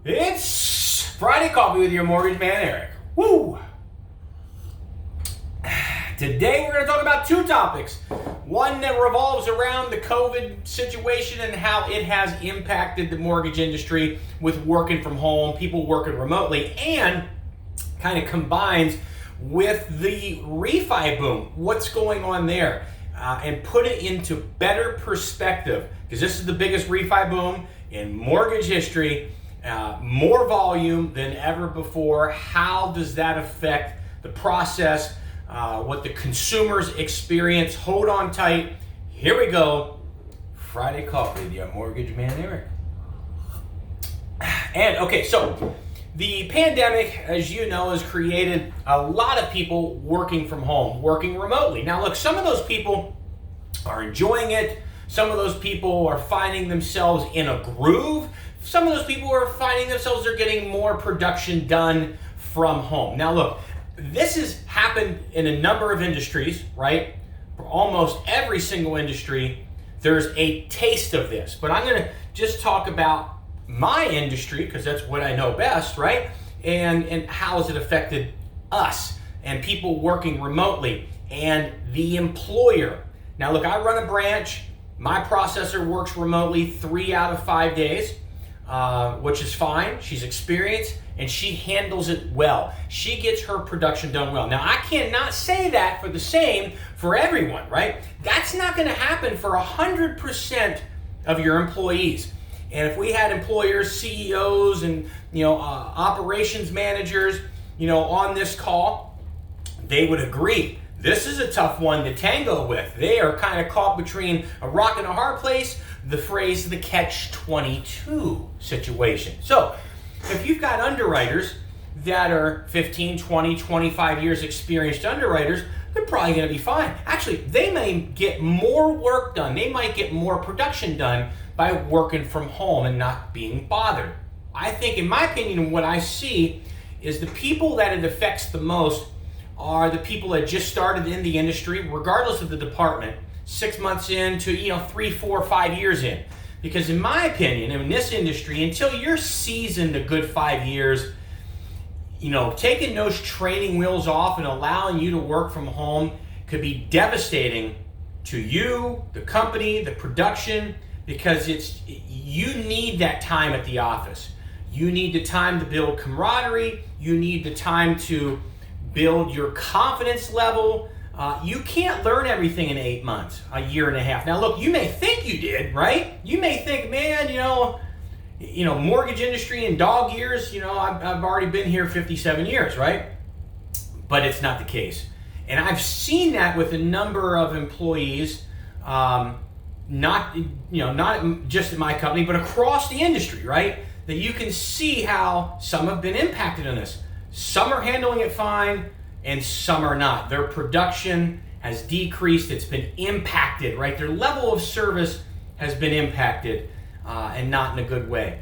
It's Friday Coffee with your mortgage man, Eric. Woo! Today we're going to talk about two topics. One that revolves around the COVID situation and how it has impacted the mortgage industry with working from home, people working remotely, and kind of combines with the refi boom. What's going on there? And put it into better perspective, because this is the biggest refi boom in mortgage history. More volume than ever before. How does that affect the process? What the consumers experience? Hold on tight. Here we go. Friday Coffee with your mortgage man, Eric. And okay, so the pandemic, as you know, has created a lot of people working from home, working remotely. Now, look, some of those people are enjoying it. Some of those people are finding themselves in a groove. Some of those people are finding themselves they're getting more production done from home. Now, look, this has happened in a number of industries, right? For almost every single industry, there's a taste of this. But I'm going to just talk about my industry, because that's what I know best, right? And how has it affected us and people working remotely and the employer. Now, look, I run a branch. My processor works remotely 3 out of 5 days, which is fine. She's experienced and she handles it well. She gets her production done well. Now, I cannot say that for the same for everyone, right? That's not going to happen for 100% of your employees. And if we had employers, CEOs, and operations managers, on this call, they would agree. This is a tough one to tango with. They are kind of caught between a rock and a hard place, the phrase the catch-22 situation. So if you've got underwriters that are 15, 20, 25 years experienced underwriters, they're probably going to be fine. Actually, they may get more work done. They might get more production done by working from home and not being bothered. I think, in my opinion, what I see is the people that it affects the most are the people that just started in the industry, regardless of the department, 6 months in to 3, 4, 5 years in. Because in my opinion, in this industry, until you're seasoned a good 5 years, taking those training wheels off and allowing you to work from home could be devastating to you, the company, the production, because you need that time at the office. You need the time to build camaraderie. You need the time to build your confidence level. You can't learn everything in 8 months, a year and a half. Now, look, you may think you did, right? You may think, man, mortgage industry in dog years, I've already been here 57 years, right? But it's not the case. And I've seen that with a number of employees, not just in my company, but across the industry, right? That you can see how some have been impacted on this. Some are handling it fine, and some are not. Their production has decreased. It's been impacted, right? Their level of service has been impacted, and not in a good way.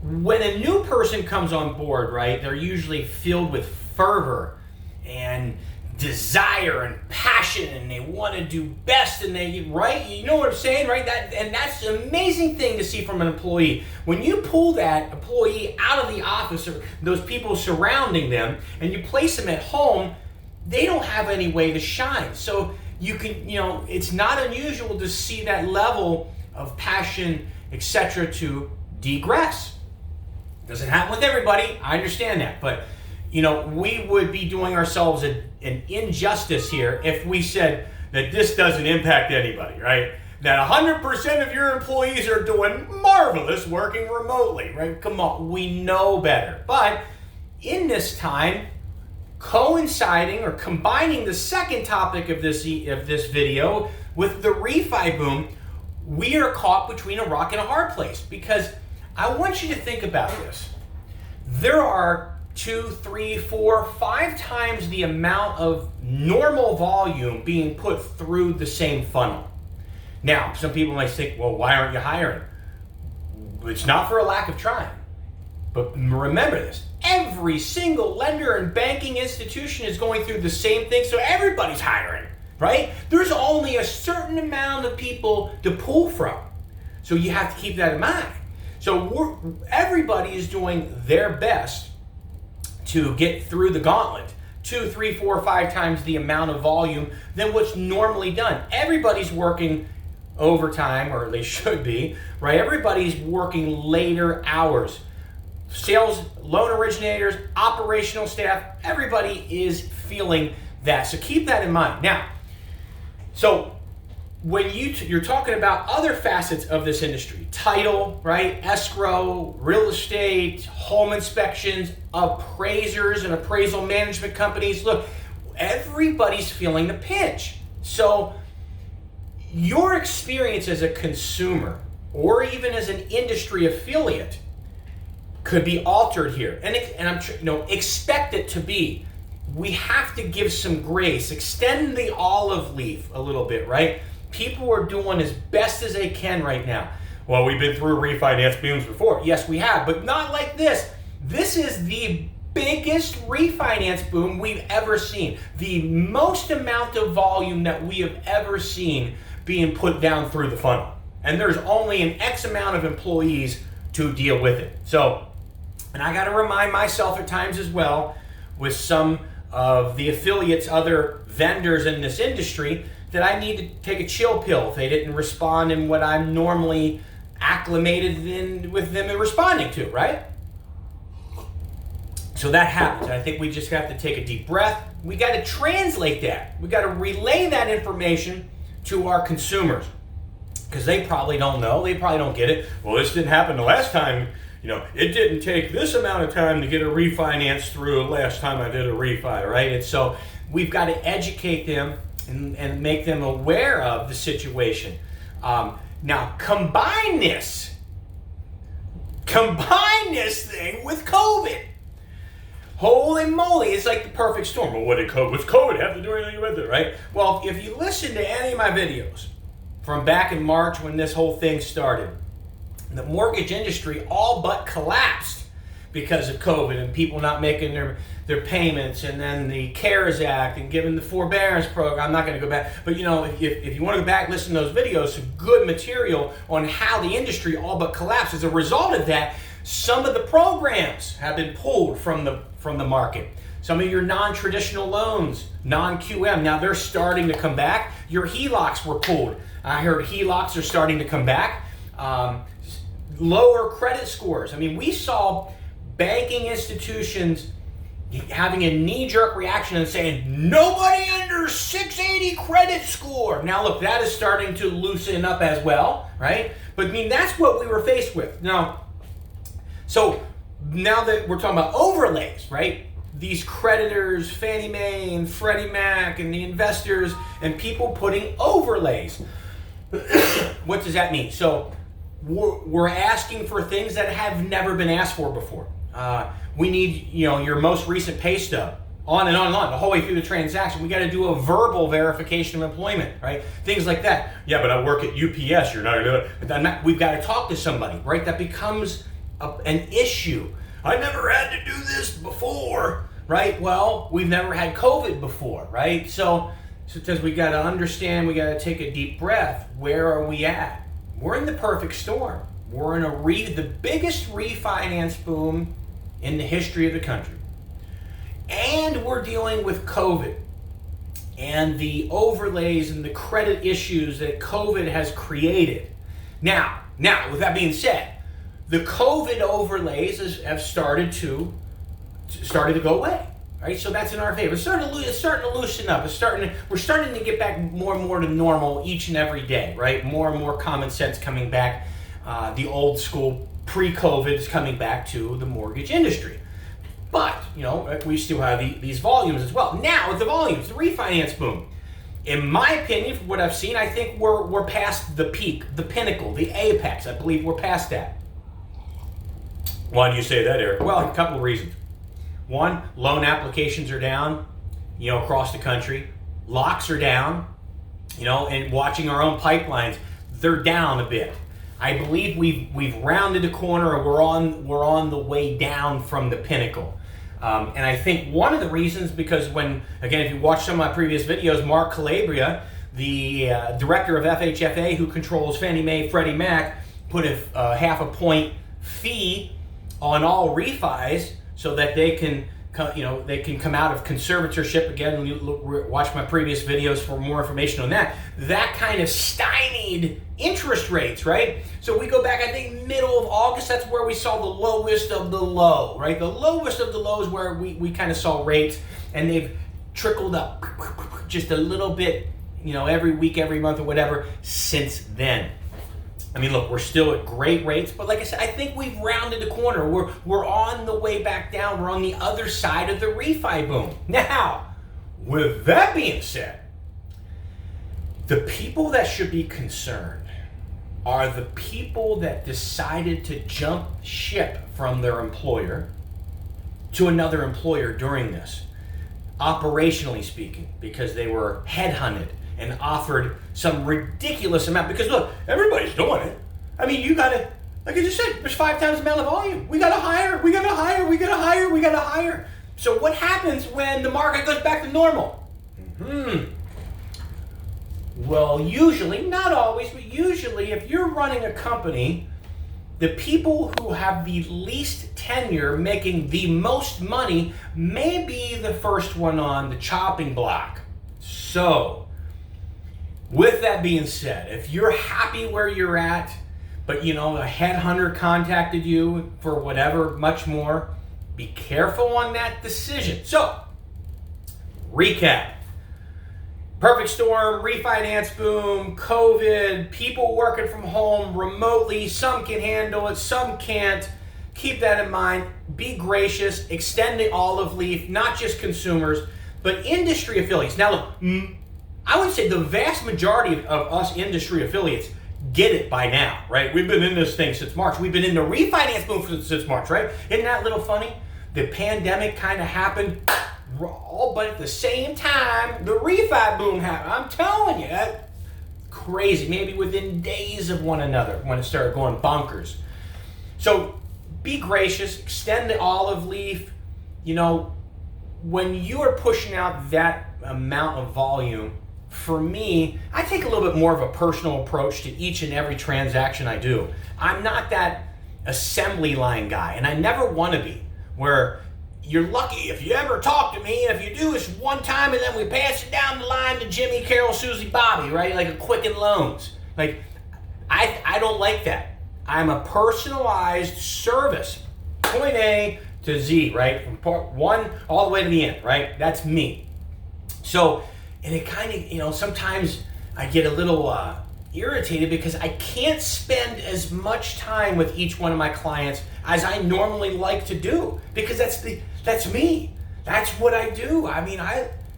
When a new person comes on board, right, they're usually filled with fervor and desire and passion, and they want to do best, and right? You know what I'm saying, right? That's an amazing thing to see from an employee. When you pull that employee out of the office or those people surrounding them and you place them at home, they don't have any way to shine. So you can, it's not unusual to see that level of passion, etc., to degress. Doesn't happen with everybody. I understand that, but we would be doing ourselves an injustice here if we said that this doesn't impact anybody, right? That 100% of your employees are doing marvelous working remotely, right? Come on, we know better. But in this time, coinciding or combining the second topic of this video with the refi boom, we are caught between a rock and a hard place. Because I want you to think about this. There are 2, 3, 4, 5 times the amount of normal volume being put through the same funnel. Now, some people might think, well, why aren't you hiring? It's not for a lack of trying. But remember this, every single lender and banking institution is going through the same thing, so everybody's hiring, right? There's only a certain amount of people to pull from. So you have to keep that in mind. So everybody is doing their best to get through the gauntlet. 2, 3, 4, 5 times the amount of volume than what's normally done. Everybody's working overtime, or they should be, right? Everybody's working later hours. Sales, loan originators, operational staff, everybody is feeling that. So keep that in mind. Now, so when you're talking about other facets of this industry, title, right, escrow, real estate, home inspections, appraisers and appraisal management companies, look, everybody's feeling the pinch. So your experience as a consumer or even as an industry affiliate could be altered here, and I'm expect it to be. We have to give some grace, extend the olive leaf a little bit, right? People are doing as best as they can right now. Well, we've been through refinance booms before. Yes, we have, but not like this. This is the biggest refinance boom we've ever seen. The most amount of volume that we have ever seen being put down through the funnel. And there's only an X amount of employees to deal with it. So, and I got to remind myself at times as well with some of the affiliates, other vendors in this industry, that I need to take a chill pill if they didn't respond in what I'm normally acclimated in with them and responding to, right? So that happens. I think we just have to take a deep breath. We got to translate that. We got to relay that information to our consumers because they probably don't know. They probably don't get it. Well, this didn't happen the last time. It didn't take this amount of time to get a refinance through last time I did a refi, right? And so we've got to educate them and make them aware of the situation. Now, combine this thing with COVID. Holy moly, it's like the perfect storm. Well, what's COVID have to do anything with it, right? Well, if you listen to any of my videos from back in March when this whole thing started, the mortgage industry all but collapsed because of COVID and people not making their payments, and then the CARES Act and giving the forbearance program. I'm not going to go back, but if you want to go back and listen to those videos, some good material on how the industry all but collapsed. As a result of that, some of the programs have been pulled from the market. Some of your non-traditional loans, non-QM, now they're starting to come back. Your HELOCs were pulled. I heard HELOCs are starting to come back. Lower credit scores. I mean, we saw banking institutions having a knee-jerk reaction and saying, nobody under 680 credit score. Now, look, that is starting to loosen up as well, right? But I mean, that's what we were faced with. Now that we're talking about overlays, right? These creditors, Fannie Mae and Freddie Mac and the investors and people putting overlays. What does that mean? So we're asking for things that have never been asked for before. We need, your most recent pay stub, on and on and on, the whole way through the transaction. We got to do a verbal verification of employment, right? Things like that. Yeah, but I work at UPS. You're not going to do it. We've got to talk to somebody, right? That becomes an issue. I never had to do this before, right? Well, we've never had COVID before, right? So we got to understand, we got to take a deep breath. Where are we at? We're in the perfect storm. We're in the biggest refinance boom in the history of the country. And we're dealing with COVID and the overlays and the credit issues that COVID has created. Now, with that being said, the COVID overlays have started to go away, right? So that's in our favor. It's starting to loosen up. We're starting to get back more and more to normal each and every day, right? More and more common sense coming back. The old school pre-COVID is coming back to the mortgage industry. But, we still have these volumes as well. Now, with the volumes, the refinance boom, in my opinion, from what I've seen, I think we're past the peak, the pinnacle, the apex. I believe we're past that. Why do you say that, Eric? Well, a couple of reasons. One, loan applications are down, across the country. Locks are down, and watching our own pipelines, they're down a bit. I believe we've rounded the corner, or we're on the way down from the pinnacle. And I think one of the reasons, because if you watch some of my previous videos, Mark Calabria, the director of FHFA who controls Fannie Mae, Freddie Mac, put a half a point fee on all refis so that they can come out of conservatorship. Again, watch my previous videos for more information on that. That kind of stymied interest rates, right? So we go back, I think, middle of August, that's where we saw the lowest of the low, right? The lowest of the lows where we kind of saw rates, and they've trickled up just a little bit, every week, every month, or whatever since then. I mean, look, we're still at great rates, but like I said, I think we've rounded the corner. We're on the way back down. We're on the other side of the refi boom. Now, with that being said, the people that should be concerned are the people that decided to jump ship from their employer to another employer during this, operationally speaking, because they were headhunted and offered some ridiculous amount. Because look, everybody's doing it. I mean, you gotta, like I just said, there's 5 times the amount of volume. We gotta hire. So what happens when the market goes back to normal? Well, usually, not always, but usually, if you're running a company, the people who have the least tenure making the most money may be the first one on the chopping block. So, with that being said, if you're happy where you're at, but a headhunter contacted you for whatever, much more, be careful on that decision. So, recap. Perfect storm, refinance boom, COVID, people working from home remotely. Some can handle it, some can't. Keep that in mind. Be gracious. Extend the olive leaf, not just consumers, but industry affiliates. Now, look, I would say the vast majority of us industry affiliates get it by now, right? We've been in this thing since March. We've been in the refinance boom since March, right? Isn't that a little funny? The pandemic kind of happened all but at the same time the refi boom happened. I'm telling you, that's crazy. Maybe within days of one another when it started going bonkers. So be gracious, extend the olive leaf. When you are pushing out that amount of volume, for me, I take a little bit more of a personal approach to each and every transaction I do. I'm not that assembly line guy, and I never want to be, where you're lucky if you ever talk to me, and if you do, it's one time, and then we pass it down the line to Jimmy, Carol, Susie, Bobby, right? Like a Quicken Loans. Like, I don't like that. I'm a personalized service, point A to Z, right? From part 1 all the way to the end, right? That's me. So, and it kind of, sometimes I get a little irritated because I can't spend as much time with each one of my clients as I normally like to do, because that's me. That's what I do. I mean,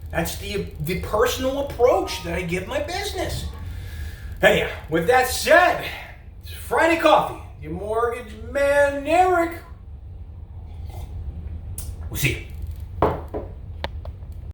that's the personal approach that I give my business. Anyhow, with that said, it's Friday Coffee. Your mortgage man, Eric. We'll see you.